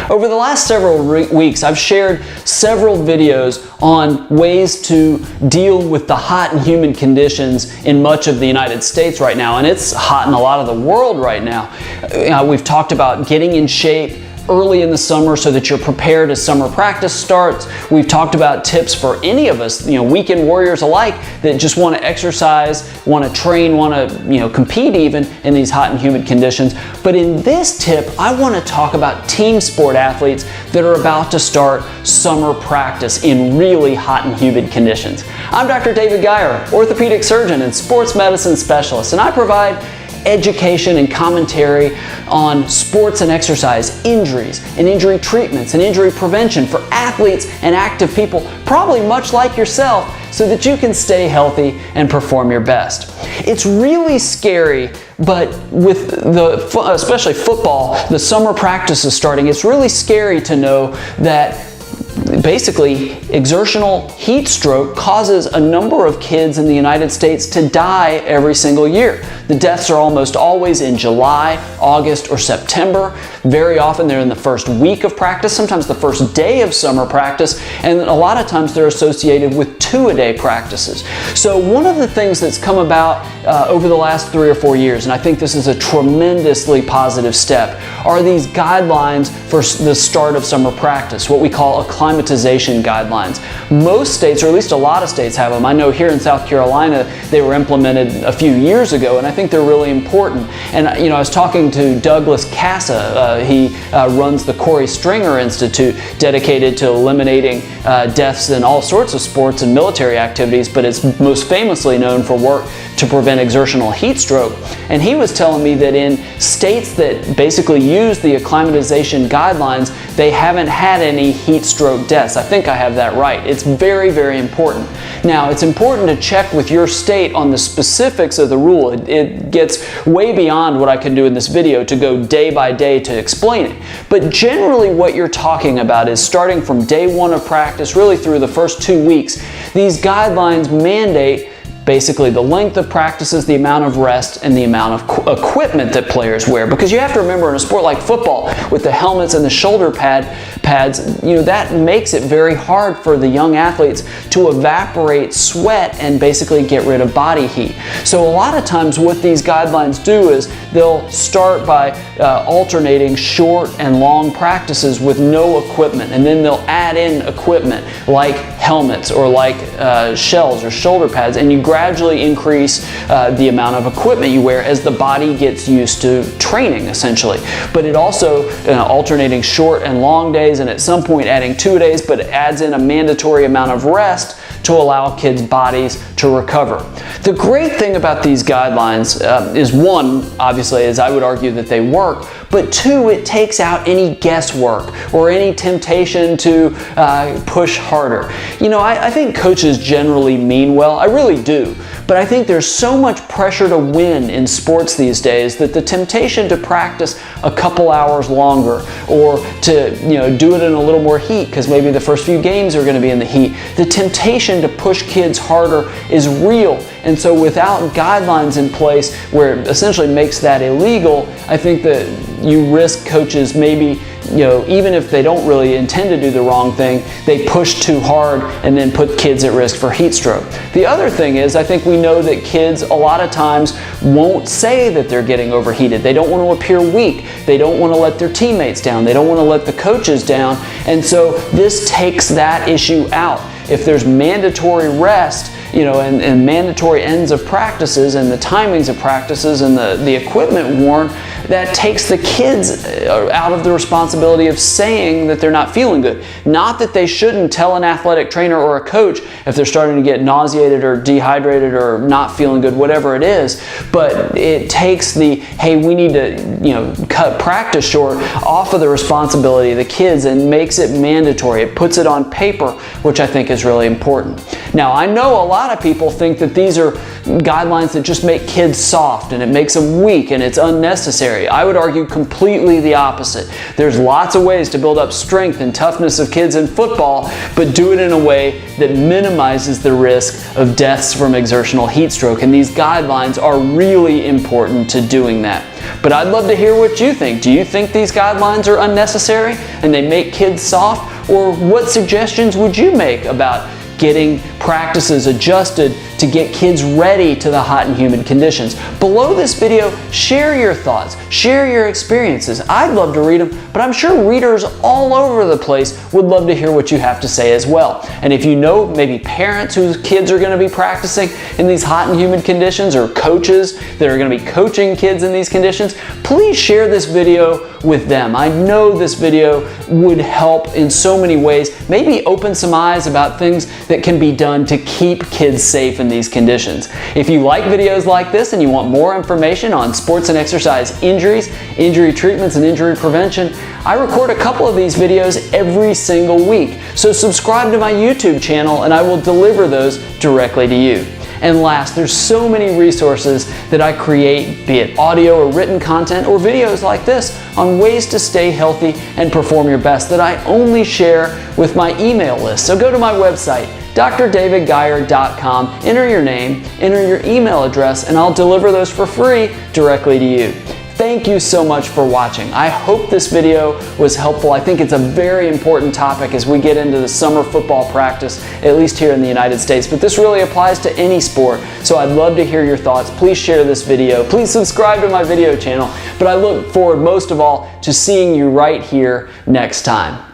Over the last several weeks, I've shared several videos on ways to deal with the hot and humid conditions in much of the United States right now, and it's hot in a lot of the world right now. We've talked about getting in shape early in the summer so that you're prepared as summer practice starts. We've talked about tips for any of us, weekend warriors alike, that just want to exercise, want to train, want to, compete even in these hot and humid conditions. But in this tip, I want to talk about team sport athletes that are about to start summer practice in really hot and humid conditions. I'm Dr. David Geyer, orthopedic surgeon and sports medicine specialist, and I provide education and commentary on sports and exercise injuries and injury treatments and injury prevention for athletes and active people, probably much like yourself, so that you can stay healthy and perform your best. It's really scary, but with especially football, the summer practice is starting. It's really scary to know that basically, exertional heat stroke causes a number of kids in the United States to die every single year. The deaths are almost always in July, August, or September. Very often they're in the first week of practice, sometimes the first day of summer practice, and a lot of times they're associated with two-a-day practices. So one of the things that's come about over the last 3 or 4 years, and I think this is a tremendously positive step, are these guidelines for the start of summer practice, what we call acclimatization guidelines. Most states, or at least a lot of states, have them. I know here in South Carolina they were implemented a few years ago, and I think they're really important. And I was talking to Douglas Casa. He runs the Corey Stringer Institute, dedicated to eliminating deaths in all sorts of sports and military activities, but it's most famously known for work to prevent exertional heat stroke. And he was telling me that in states that basically use the acclimatization guidelines, they haven't had any heat stroke deaths. I think I have that right. It's very, very important. Now, it's important to check with your state on the specifics of the rule. It gets way beyond what I can do in this video to go day by day to explain it. But generally what you're talking about is starting from day one of practice, really through the first 2 weeks, these guidelines mandate basically the length of practices, the amount of rest, and the amount of equipment that players wear. Because you have to remember, in a sport like football, with the helmets and the shoulder pads, that makes it very hard for the young athletes to evaporate sweat and basically get rid of body heat. So a lot of times what these guidelines do is they'll start by alternating short and long practices with no equipment, and then they'll add in equipment like helmets or like shells or shoulder pads, and you gradually increase the amount of equipment you wear as the body gets used to training, essentially. But it also alternating short and long days, and at some point adding 2 days, but it adds in a mandatory amount of rest to allow kids' bodies to recover. The great thing about these guidelines is, one, obviously, is I would argue that they work, but two, it takes out any guesswork or any temptation to push harder. I think coaches generally mean well. I really do. But I think there's so much pressure to win in sports these days that the temptation to practice a couple hours longer, or to do it in a little more heat because maybe the first few games are going to be in the heat, the temptation to push kids harder is real. And so without guidelines in place where it essentially makes that illegal, I think that you risk coaches maybe, even if they don't really intend to do the wrong thing, they push too hard and then put kids at risk for heat stroke. The other thing is, I think we know that kids a lot of times won't say that they're getting overheated. They don't want to appear weak. They don't want to let their teammates down. They don't want to let the coaches down. And so this takes that issue out. If there's mandatory rest, and mandatory ends of practices and the timings of practices and the equipment worn, that takes the kids out of the responsibility of saying that they're not feeling good. Not that they shouldn't tell an athletic trainer or a coach if they're starting to get nauseated or dehydrated or not feeling good, whatever it is, but it takes the, hey, we need to cut practice short, off of the responsibility of the kids and makes it mandatory. It puts it on paper, which I think is really important. Now, I know a lot of people think that these are guidelines that just make kids soft and it makes them weak and it's unnecessary. I would argue completely the opposite. There's lots of ways to build up strength and toughness of kids in football, but do it in a way that minimizes the risk of deaths from exertional heat stroke. And these guidelines are really important to doing that. But I'd love to hear what you think. Do you think these guidelines are unnecessary and they make kids soft? Or what suggestions would you make about getting practices adjusted to get kids ready to the hot and humid conditions? Below this video, share your thoughts, share your experiences. I'd love to read them, but I'm sure readers all over the place would love to hear what you have to say as well. And if you know maybe parents whose kids are going to be practicing in these hot and humid conditions, or coaches that are going to be coaching kids in these conditions, please share this video with them. I know this video would help in so many ways, maybe open some eyes about things that can be done to keep kids safe in these conditions. If you like videos like this and you want more information on sports and exercise injuries, injury treatments, and injury prevention, I record a couple of these videos every single week. So subscribe to my YouTube channel and I will deliver those directly to you. And last, there's so many resources that I create, be it audio or written content or videos like this, on ways to stay healthy and perform your best that I only share with my email list. So go to my website, drdavidgeyer.com, enter your name, enter your email address, and I'll deliver those for free directly to you. Thank you so much for watching. I hope this video was helpful. I think it's a very important topic as we get into the summer football practice, at least here in the United States. But this really applies to any sport, so I'd love to hear your thoughts. Please share this video. Please subscribe to my video channel. But I look forward most of all to seeing you right here next time.